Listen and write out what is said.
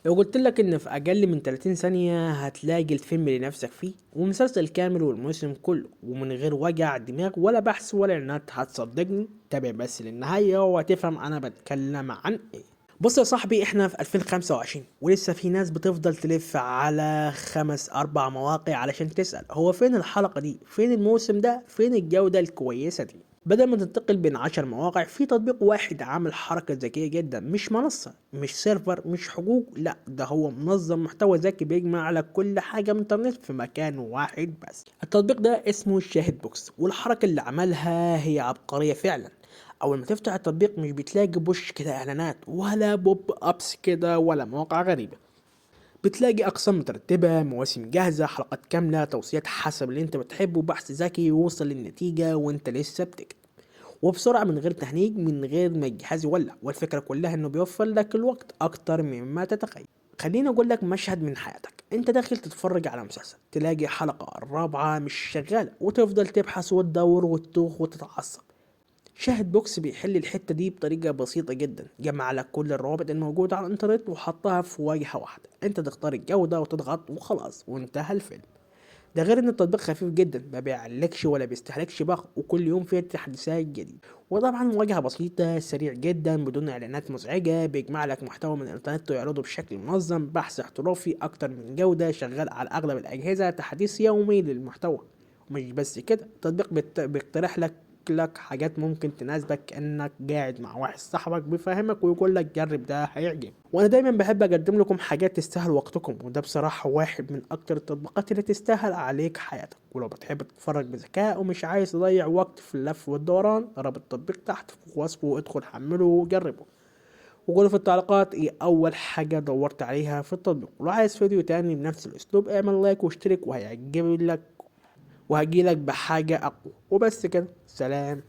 لو قلت لك ان في اقل من 30 ثانية هتلاقي الفيلم اللي نفسك فيه ومسلسل كامل والموسم كله ومن غير وجع دماغ ولا بحث ولا انك هتصدقني، تابع بس للنهاية وهتفهم انا بتكلم عن ايه. بص يا صاحبي، احنا في 2025 ولسه في ناس بتفضل تلف على 5 4 مواقع علشان تسأل هو فين الحلقة دي، فين الموسم ده، فين الجودة الكويسة دي، بدل ما تنتقل بين 10 مواقع. في تطبيق واحد عامل حركة ذكية جدا، مش منصة، مش سيرفر، مش حقوق، لا ده هو منظم محتوى ذكي بيجمع على كل حاجة من الانترنت في مكان واحد بس. التطبيق ده اسمه شاهد بوكس، والحركة اللي عملها هي عبقرية فعلا. اول ما تفتح التطبيق مش بتلاقي بوش كده اعلانات ولا بوب ابس كده ولا مواقع غريبة، بتلاقي اقسام مترتبة، مواسم جاهزة، حلقات كاملة، توصيات حسب اللي انت بتحبه، بحث ذكي يوصل للنتيجة وانت لسه بتكتب، وبسرعة من غير تهنيج، من غير ما الجهاز يولع. والفكرة كلها انه بيوفر لك الوقت اكتر مما تتخيل. خليني اقول لك مشهد من حياتك، انت داخل تتفرج على مسلسل، تلاقي حلقة الرابعة مش شغالة وتفضل تبحث وتدور وتتوه وتتعصب. شاهد بوكس بيحل الحتة دي بطريقة بسيطة جدا، جمع لك كل الروابط الموجودة على الانترنت وحطها في واجهة واحدة، انت تختار الجودة وتضغط وخلاص وانتهى الفيلم. ده غير ان التطبيق خفيف جدا، ما بيعلكش ولا بيستهلكش باقة، وكل يوم فيه تحديثات جديدة. وطبعا واجهة بسيطة، سريع جدا بدون اعلانات مزعجة، بيجمع لك محتوى من الانترنت ويعرضه بشكل منظم، بحث احترافي اكتر من جودة، شغال على اغلب الاجهزة، تحديث يومي للمحتوى. ومش بس كده، التطبيق بيقترح لك حاجات ممكن تناسبك، كأنك قاعد مع واحد صاحبك بيفهمك ويقول لك جرب ده هيعجب. وانا دايما بحب اقدم لكم حاجات تستاهل وقتكم، وده بصراحة واحد من اكتر التطبيقات اللي تستاهل عليك حياتك. ولو بتحب تتفرج بذكاء ومش عايز تضيع وقت في اللف والدوران، رابط التطبيق تحت في وصفه وادخل حمله وجربه. وقولوا في التعليقات ايه اول حاجة دورت عليها في التطبيق. ولو عايز فيديو تاني بنفس الاسلوب اعمل لايك واشترك وهيعجب لك، وهجيلك بحاجة اقوى. وبس كده، سلام.